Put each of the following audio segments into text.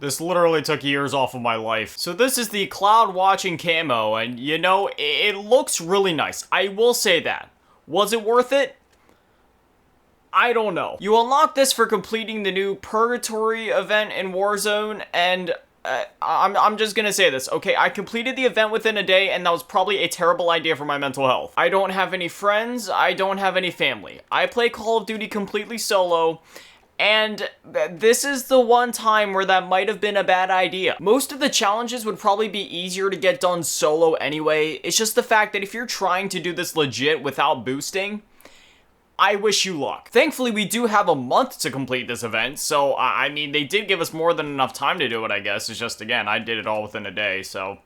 This literally took years off of my life. So this is the cloud watching camo, and you know, it looks really nice. I will say that. Was it worth it? I don't know. You unlock this for completing the new Purgatory event in Warzone, and I'm just gonna say this, okay? I completed the event within a day, and that was probably a terrible idea for my mental health. I don't have any friends, I don't have any family. I play Call of Duty completely solo, and this is the one time where that might have been a bad idea. Most of the challenges would probably be easier to get done solo anyway. It's just the fact that if you're trying to do this legit without boosting, I wish you luck. Thankfully, we do have a month to complete this event, so, I mean, they did give us more than enough time to do it, I guess. It's just, again, I did it all within a day, so...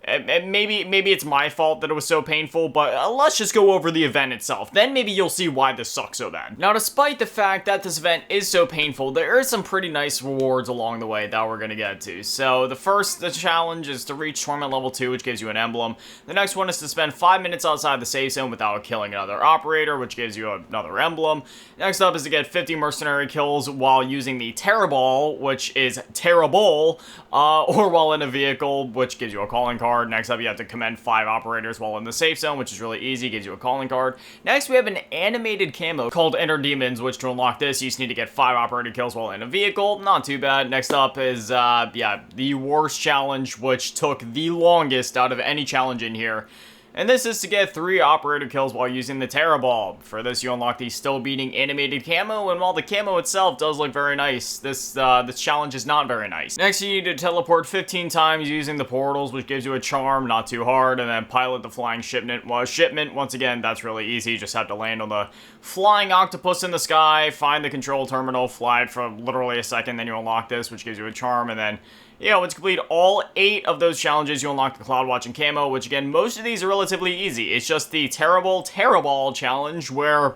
Maybe it's my fault that it was so painful, but let's just go over the event itself. Then maybe you'll see why this sucks so bad. Now, despite the fact that this event is so painful, there are some pretty nice rewards along the way that we're gonna get to. So, the challenge is to reach Torment Level 2, which gives you an emblem. The next one is to spend 5 minutes outside the safe zone without killing another operator, which gives you another emblem. Next up is to get 50 mercenary kills while using the Terraball, which is terrible, or while in a vehicle, which gives you a calling card. Next up, you have to commend 5 operators while in the safe zone, which is really easy, gives you a calling card. Next, we have an animated camo called Inner Demons, which to unlock this, you just need to get 5 operator kills while in a vehicle. Not too bad. Next up is, the worst challenge, which took the longest out of any challenge in here. And this is to get 3 operator kills while using the Terraball. For this, you unlock the still beating animated camo, and while the camo itself does look very nice, this challenge is not very nice. Next, you need to teleport 15 times using the portals, which gives you a charm, not too hard, and then pilot the flying shipment. Well, once again, that's really easy. You just have to land on the flying octopus in the sky, find the control terminal, fly it for literally a second, then you unlock this, which gives you a charm, and then... yeah, once you complete all 8 of those challenges, you unlock the Cloud Watching Camo, which again, most of these are relatively easy. It's just the Terraball challenge where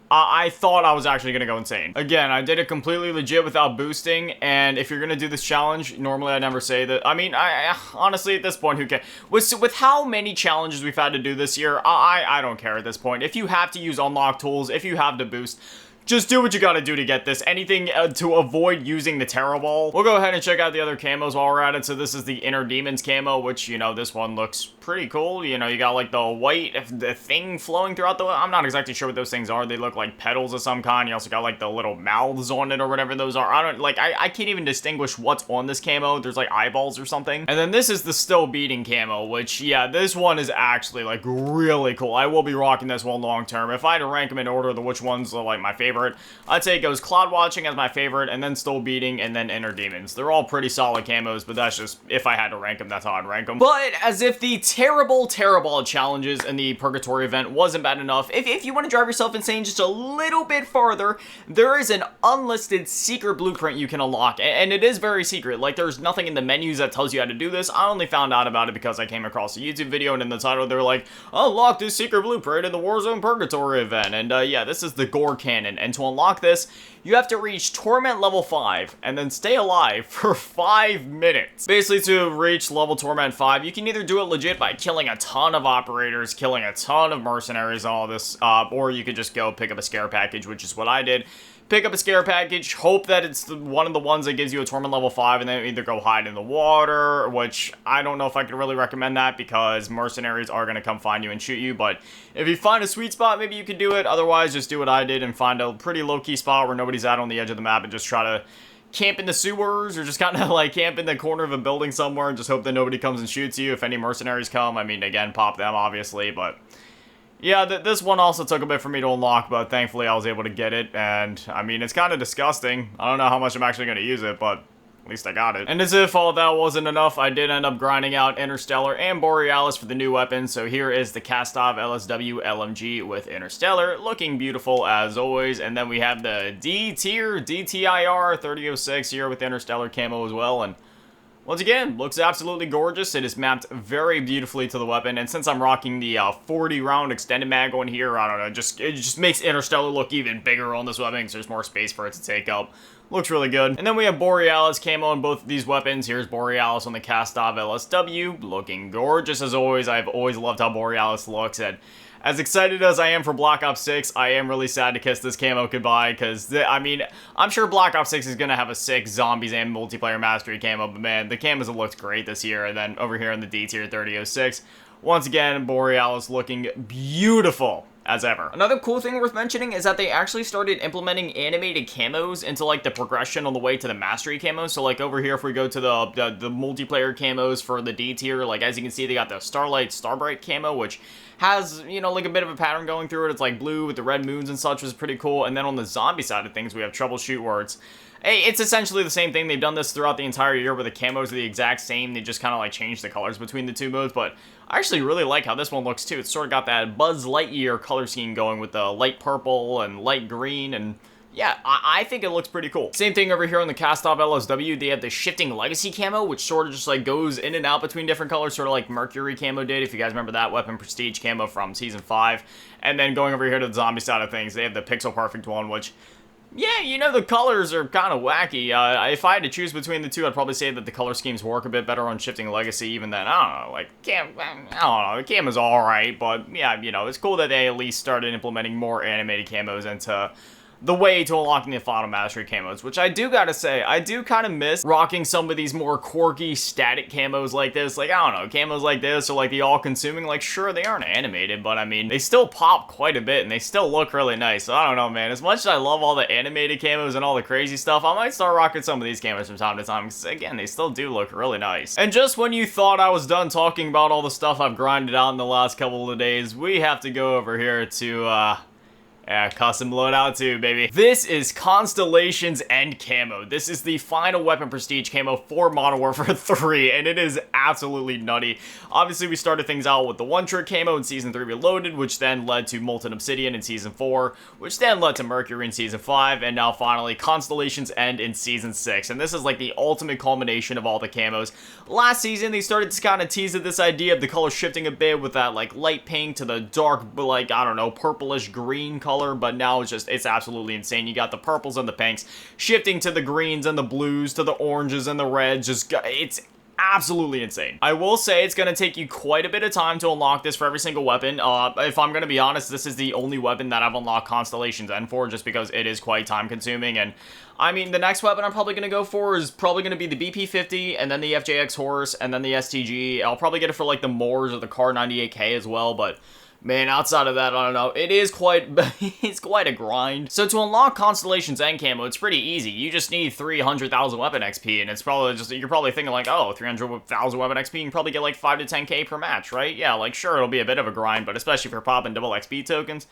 I thought I was actually going to go insane. Again, I did it completely legit without boosting, and if you're going to do this challenge, normally I never say that. I mean, I honestly, at this point, who cares? With how many challenges we've had to do this year, I don't care at this point. If you have to use unlock tools, if you have to boost, just do what you gotta do to get this. Anything to avoid using the Terraball. We'll go ahead and check out the other camos while we're at it. So this is the Inner Demons camo, which, you know, this one looks pretty cool. You know, you got like the white the thing flowing throughout the... I'm not exactly sure what those things are. They look like petals of some kind. You also got like the little mouths on it or whatever those are. I can't even distinguish what's on this camo. There's like eyeballs or something. And then this is the Still Beating camo, which, yeah, this one is actually like really cool. I will be rocking this one long term. If I had to rank them in order of which ones are like my favorite, I'd say it goes Cloud Watching as my favorite, and then Still Beating, and then Inner Demons. They're all pretty solid camos, but that's just, if I had to rank them, that's how I'd rank them. But as if the Terraball challenges in the Purgatory event wasn't bad enough, if you want to drive yourself insane just a little bit farther, there is an unlisted secret blueprint you can unlock, and it is very secret. Like, there's nothing in the menus that tells you how to do this. I only found out about it because I came across a YouTube video, and in the title, they were like, unlock this secret blueprint in the Warzone Purgatory event, and yeah, this is the Gore Cannon, and to unlock this, you have to reach Torment level 5 and then stay alive for 5 minutes. Basically, to reach level Torment 5, you can either do it legit by killing a ton of operators, killing a ton of mercenaries, all this, or you could just go pick up a scare package, which is what I did. Pick up a scare package, hope that it's one of the ones that gives you a Torment level 5, and then either go hide in the water, which I don't know if I could really recommend that because mercenaries are going to come find you and shoot you, but if you find a sweet spot, maybe you could do it. Otherwise, just do what I did and find a pretty low-key spot where nobody's at on the edge of the map and just try to camp in the sewers or just kind of like camp in the corner of a building somewhere and just hope that nobody comes and shoots you. If any mercenaries come, I mean, again, pop them, obviously, but... yeah, this one also took a bit for me to unlock, but thankfully I was able to get it, and, I mean, it's kind of disgusting. I don't know how much I'm actually going to use it, but at least I got it. And as if all that wasn't enough, I did end up grinding out Interstellar and Borealis for the new weapons, so here is the Kastov LSW LMG with Interstellar, looking beautiful as always, and then we have the D-tier DTIR 3006 here with Interstellar camo as well, and once again, looks absolutely gorgeous. It is mapped very beautifully to the weapon, and since I'm rocking the 40-round extended mag on here, I don't know, it just makes Interstellar look even bigger on this weapon because there's more space for it to take up. Looks really good. And then we have Borealis camo on both of these weapons. Here's Borealis on the Kastov LSW, looking gorgeous as always. I've always loved how Borealis looks, and As excited as I am for Black Ops 6, I am really sad to kiss this camo goodbye, because, I mean, I'm sure Black Ops 6 is going to have a sick zombies and multiplayer mastery camo, but man, the camos have looked great this year. And then over here in the D tier 3006, once again, Borealis looking beautiful as ever. Another cool thing worth mentioning is that they actually started implementing animated camos into like the progression on the way to the mastery camos. So like over here, if we go to the multiplayer camos for the D tier, like as you can see, they got the Starbright camo, which has, you know, like a bit of a pattern going through it. It's like blue with the red moons and such, was pretty cool. And then on the zombie side of things, we have Troubleshoot, where it's essentially the same thing. They've done this throughout the entire year where the camos are the exact same. They just kind of like changed the colors between the two modes, but I actually really like how this one looks too. It's sort of got that Buzz Lightyear color scheme going with the light purple and light green, and yeah, I think it looks pretty cool. Same thing over here on the Cast-Off LSW. They have the Shifting Legacy camo, which sort of just like goes in and out between different colors, sort of like Mercury camo did, if you guys remember that Weapon Prestige camo from Season 5. And then going over here to the zombie side of things, they have the Pixel Perfect one, which, yeah, you know, the colors are kind of wacky. If I had to choose between the two, I'd probably say that the color schemes work a bit better on Shifting Legacy, even then, I don't know, like, I don't know, the cam is alright, but yeah, you know, it's cool that they at least started implementing more animated camos into the way to unlocking the final mastery camos, which I do gotta say, I do kind of miss rocking some of these more quirky static camos like this. Like, I don't know, camos like this, or like the all-consuming, like, sure, they aren't animated, but I mean, they still pop quite a bit, and they still look really nice. So I don't know, man, as much as I love all the animated camos and all the crazy stuff, I might start rocking some of these camos from time to time, because again, they still do look really nice. And just when you thought I was done talking about all the stuff I've grinded out in the last couple of days, we have to go over here to, yeah, custom loadout too, baby. This is Constellations End camo. This is the final weapon prestige camo for Modern Warfare 3, and it is absolutely nutty. Obviously, we started things out with the one-trick camo in Season 3 Reloaded, which then led to Molten Obsidian in Season 4, which then led to Mercury in Season 5, and now finally Constellations End in Season 6. And this is like the ultimate culmination of all the camos. Last season, they started to kind of tease at this idea of the color shifting a bit with that like light pink to the dark, like, I don't know, purplish green color. But now it's absolutely insane. You got the purples and the pinks shifting to the greens and the blues to the oranges and the reds. It's absolutely insane. I will say it's going to take you quite a bit of time to unlock this for every single weapon. If I'm going to be honest, this is the only weapon that I've unlocked Constellations End for, just because it is quite time consuming. And I mean, the next weapon I'm probably going to go for is probably going to be the BP-50, and then the FJX Horse, and then the STG. I'll probably get it for like the Moors or the Car 98K as well, but man, outside of that, I don't know. It is it's quite a grind. So to unlock Constellations End camo, it's pretty easy. You just need 300,000 weapon XP, and it's probably just, you're probably thinking like, oh, 300,000 weapon XP, you can probably get like 5 to 10k per match, right? Yeah, like sure, it'll be a bit of a grind, but especially if you're popping double XP tokens,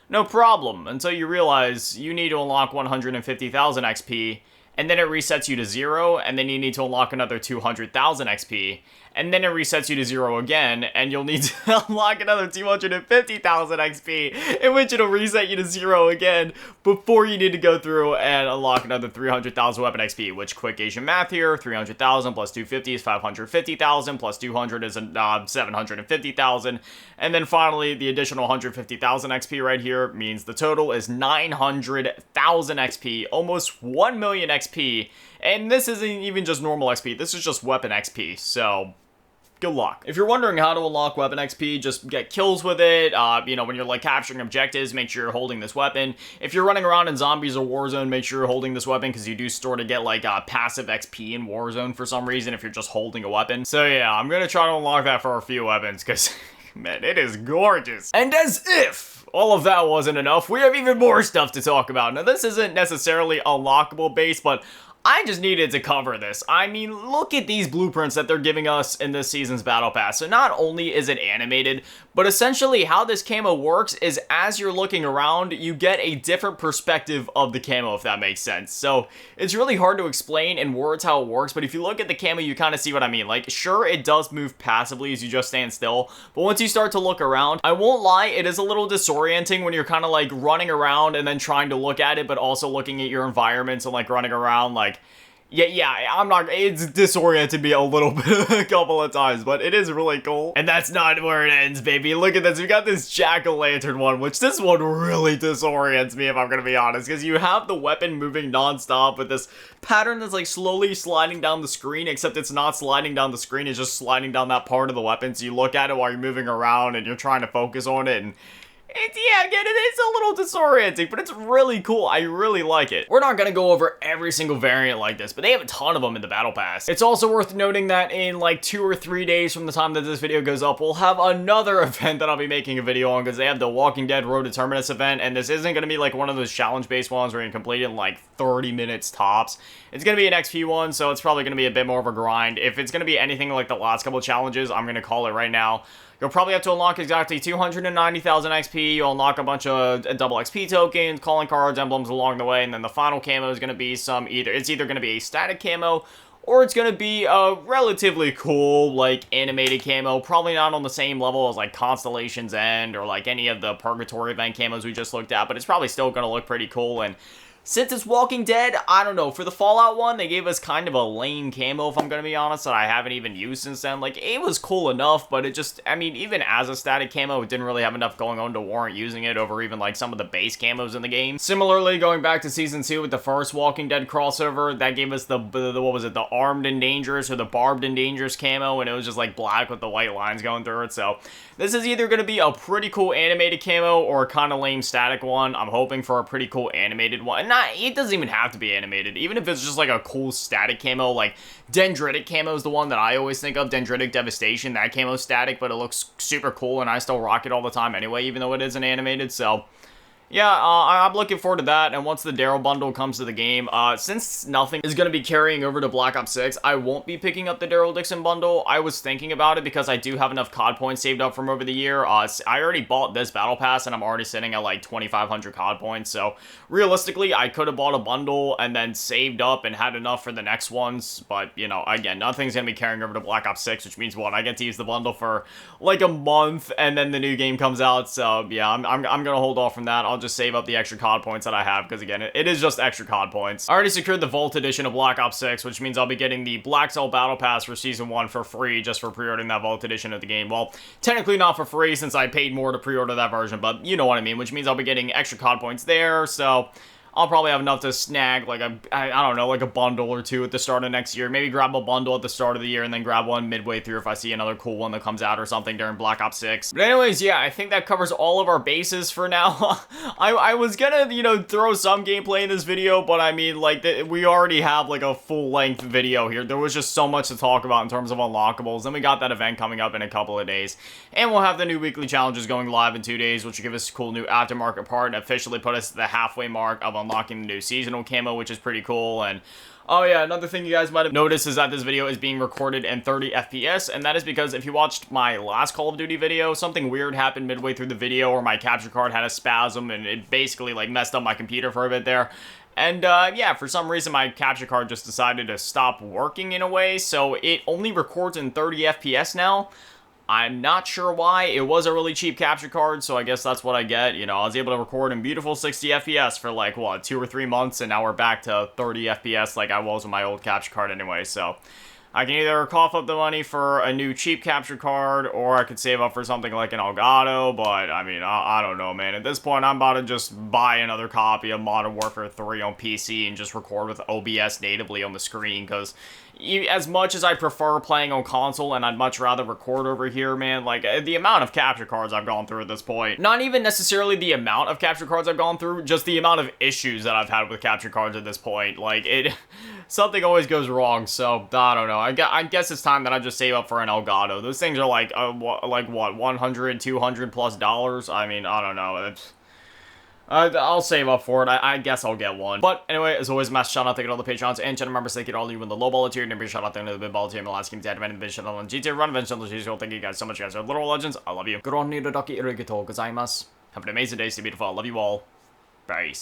no problem, until you realize you need to unlock 150,000 XP, and then it resets you to 0, and then you need to unlock another 200,000 XP, and then it resets you to 0 again, and you'll need to unlock another 250,000 XP, in which it'll reset you to 0 again, before you need to go through and unlock another 300,000 weapon XP, which, quick Asian math here, 300,000 plus 250 is 550,000, plus 200 is 750,000, and then finally, the additional 150,000 XP right here means the total is 900,000 XP, almost 1 million XP, and this isn't even just normal XP, this is just weapon XP, so good luck. If you're wondering how to unlock weapon XP, just get kills with it. You know, when you're like capturing objectives, make sure you're holding this weapon. If you're running around in zombies or Warzone, make sure you're holding this weapon, because you do sort of get like passive XP in Warzone for some reason if you're just holding a weapon. So yeah, I'm gonna try to unlock that for a few weapons, because man, it is gorgeous. And as if all of that wasn't enough, we have even more stuff to talk about. Now, this isn't necessarily unlockable base, but I just needed to cover this. I mean, look at these blueprints that they're giving us in this season's Battle Pass. So not only is it animated, but essentially how this camo works is as you're looking around, you get a different perspective of the camo, if that makes sense. So it's really hard to explain in words how it works, but if you look at the camo, you kind of see what I mean. Like, sure, it does move passively as you just stand still, but once you start to look around, I won't lie, it is a little disorienting when you're kind of like running around and then trying to look at it, but also looking at your environments and like running around like, yeah, it's disoriented me a little bit a couple of times, but it is really cool. And that's not where it ends, baby. Look at this. We got this jack-o'-lantern one, which this one really disorients me, if I'm gonna be honest, because you have the weapon moving non-stop with this pattern that's like slowly sliding down the screen, except it's not sliding down the screen, it's just sliding down that part of the weapon, so you look at it while you're moving around and you're trying to focus on it, and Yeah, again, it's a little disorienting, but it's really cool. I really like it. We're not gonna go over every single variant like this, but they have a ton of them in the Battle Pass. It's also worth noting that in like 2 or 3 days from the time that this video goes up, we'll have another event that I'll be making a video on, because they have the Walking Dead Road to Terminus event, and this isn't gonna be like one of those challenge-based ones where you can complete it in like 30 minutes tops. It's gonna be an XP one, so it's probably gonna be a bit more of a grind. If it's gonna be anything like the last couple challenges, I'm gonna call it right now. You'll probably have to unlock exactly 290,000 XP, you'll unlock a bunch of double XP tokens, calling cards, emblems along the way, and then the final camo is going to be it's either going to be a static camo, or it's going to be a relatively cool, like, animated camo, probably not on the same level as, like, Constellations End, or, like, any of the Purgatory Event camos we just looked at, but it's probably still going to look pretty cool, and since it's Walking Dead, I don't know, for the Fallout one, they gave us kind of a lame camo, if I'm gonna be honest, that I haven't even used since then. Like, it was cool enough, but it just, I mean, even as a static camo, it didn't really have enough going on to warrant using it over even, like, some of the base camos in the game. Similarly, going back to Season 2 with the first Walking Dead crossover, that gave us the what was it, the Armed and Dangerous, or the Barbed and Dangerous camo, and it was just, like, black with the white lines going through it, so this is either gonna be a pretty cool animated camo, or a kind of lame static one. I'm hoping for a pretty cool animated one. It doesn't even have to be animated. Even if it's just like a cool static camo, like Dendritic camo is the one that I always think of, Dendritic Devastation. That camo's static, but it looks super cool, and I still rock it all the time anyway, even though it isn't animated, so yeah, I'm looking forward to that, and once the Daryl bundle comes to the game, since nothing is going to be carrying over to Black Ops 6, I won't be picking up the Daryl Dixon bundle. I was thinking about it because I do have enough COD points saved up from over the year. I already bought this Battle Pass, and I'm already sitting at like 2,500 COD points, so realistically, I could have bought a bundle and then saved up and had enough for the next ones, but, you know, again, nothing's going to be carrying over to Black Ops 6, which means what? I get to use the bundle for like a month, and then the new game comes out, so yeah, I'm going to hold off from that. I'll just save up the extra COD points that I have, because again, it is just extra COD points. I already secured the Vault Edition of Black Ops 6, which means I'll be getting the Black Cell Battle Pass for Season 1 for free, just for pre-ordering that Vault Edition of the game. Well, technically not for free, since I paid more to pre-order that version, but you know what I mean, which means I'll be getting extra COD points there, so I'll probably have enough to snag, like, I don't know, like a bundle or two at the start of next year. Maybe grab a bundle at the start of the year and then grab one midway through if I see another cool one that comes out or something during Black Ops 6. But anyways, yeah, I think that covers all of our bases for now. I was gonna, you know, throw some gameplay in this video, but I mean, like, we already have, like, a full-length video here. There was just so much to talk about in terms of unlockables. Then we got that event coming up in a couple of days. And we'll have the new weekly challenges going live in 2 days, which will give us a cool new aftermarket part and officially put us at the halfway mark of unlocking the new seasonal camo, which is pretty cool. And oh yeah, another thing you guys might have noticed is that this video is being recorded in 30 FPS, and that is because if you watched my last Call of Duty video, something weird happened midway through the video, or my capture card had a spasm, and it basically like messed up my computer for a bit there. And, yeah, for some reason my capture card just decided to stop working in a way, so it only records in 30 FPS now. I'm not sure why. It was a really cheap capture card, so I guess that's what I get. You know, I was able to record in beautiful 60 FPS for, like, what, 2 or 3 months, and now we're back to 30 FPS like I was with my old capture card anyway, so I can either cough up the money for a new cheap capture card, or I could save up for something like an Elgato, but, I mean, I don't know, man. At this point, I'm about to just buy another copy of Modern Warfare 3 on PC and just record with OBS natively on the screen, because as much as I prefer playing on console, and I'd much rather record over here, man, like, the amount of capture cards I've gone through at this point, not even necessarily the amount of capture cards I've gone through, just the amount of issues that I've had with capture cards at this point, like, something always goes wrong, so, I don't know. I guess it's time that I just save up for an Elgato. Those things are like, what, $100, $200 plus dollars? I mean, I don't know. I'll save up for it. I guess I'll get one. But anyway, as always, massive shout out to all the Patrons and channel members. Thank you to all of you in the low ball tier. And a big shout out to the big ball tier and the last game to admin the channel on GTA Run Eventually. Thank you guys so much, guys. Are literal legends. I love you. Have an amazing day. Stay beautiful. I love you all. Peace.